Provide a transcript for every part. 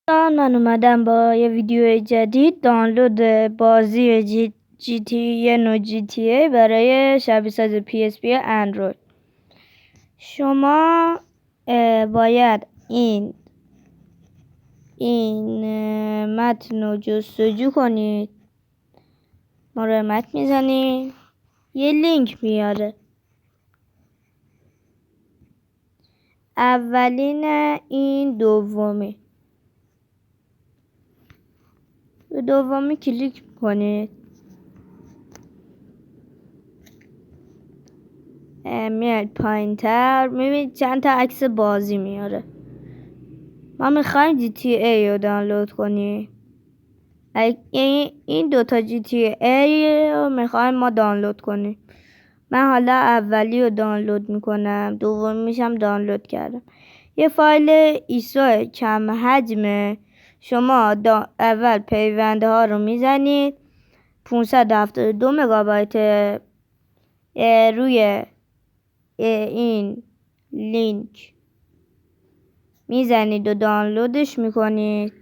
من اومدم با یه ویدیو جدید دانلود بازی جی تی نو جی تی ای برای شبیه ساز پی اس پی اندروید. شما باید این متن رو جستجو کنید، ما رو متن میزنید، یه لینک میاره. اولین این دومی کلیک کنید، میاد پایین تر میبینید چند تا عکس بازی میاره. ما میخوایم جی تی ای رو دانلود کنیم. این دوتا جی تی ای رو میخوایم ما دانلود کنیم. من حالا اولی رو دانلود میکنم، دومیشم دانلود کردم. یه فایل ایسو کم حجمه. شما اول پیونده ها رو میزنید، 572 مگابایت روی این لینک میزنید و دانلودش میکنید.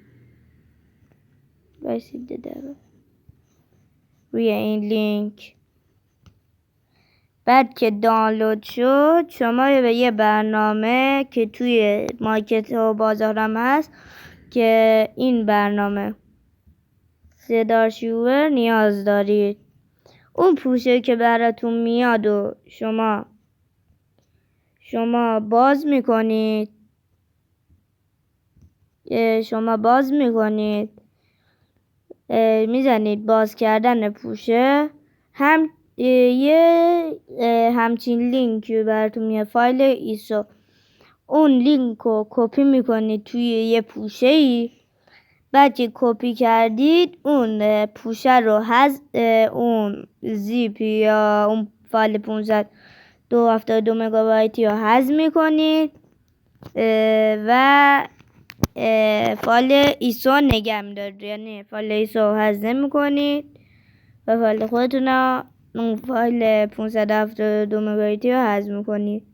روی این لینک بعد که دانلود شد، شما به یه برنامه که توی مارکت و بازارم هست که این برنامه صدارشیور نیاز دارید. اون پوشه که براتون میاد و شما باز میکنید. میزنید باز کردن پوشه. همچین لینک براتون میاد، فایل ایسو. اون لینک رو کپی میکنید توی یه پوشه ای. بعد که کپی کردید اون پوشه رو اون زیپ یا اون فایل 572 مگابایتی رو حذف میکنید و فایل ایسو نگه می‌دارید. یعنی فایل ایسو حذف نمی‌کنید و فایل خودتون رو، اون فایل 572 مگابایتی رو حذف می‌کنید.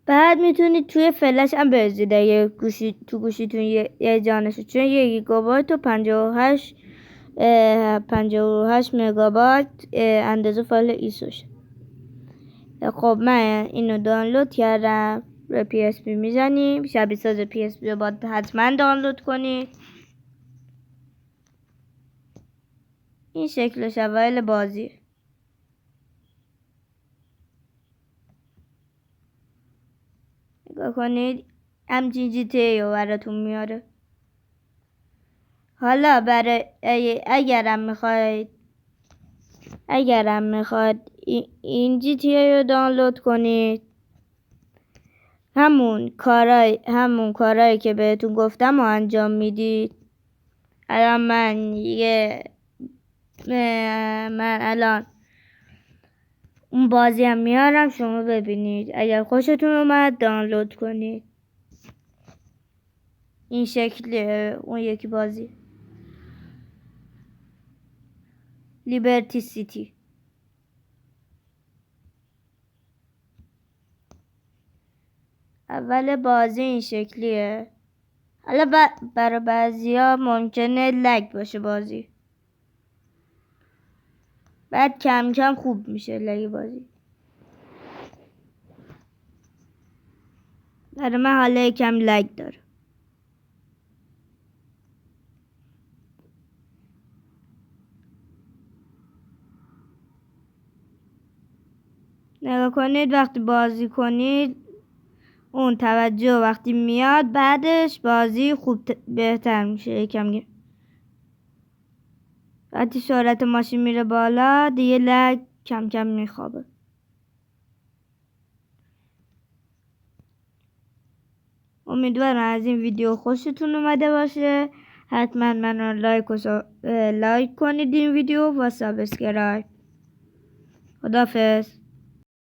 بعد میتونید توی فلش هم بریزید اگه تو گوشیتون یه جانشه، چون 1 گیگابایت و 58 مگابایت اندازه فایل ایسوشه. خب من اینو دانلود کردم. روی پی اس پی میزنیم، شبیه ساز پی اس پی رو باید حتما دانلود کنید. این شکلش اوایل بازی. نگاه کنید، همچین جی تی ای رو براتون میاره. حالا برای اگرم میخواد این جی تی ای رو دانلود کنید، همون کارایی که بهتون گفتم رو انجام میدید. الان من الان اون بازی هم میارم، شما ببینید. اگر خوشتون اومد دانلود کنید. این شکل اون یکی بازی لیبرتی سیتی. اول بازی این شکلیه. حالا برای بعضیا ممکنه لگ باشه بازی، بعد کم کم خوب میشه لگ بازی. برای من حالا یکم لگ داره. نگاه کنید، وقتی بازی کنید اون توجه وقتی میاد بعدش بازی خوب بهتر میشه. یکم وقتی سرعت ماشین میره بالا دیگه لگ کم کم میخوابه. امیدوارم از این ویدیو خوشتون اومده باشه. حتما منو لایک کنید این ویدیو و سابسکرایب. خداحافظ.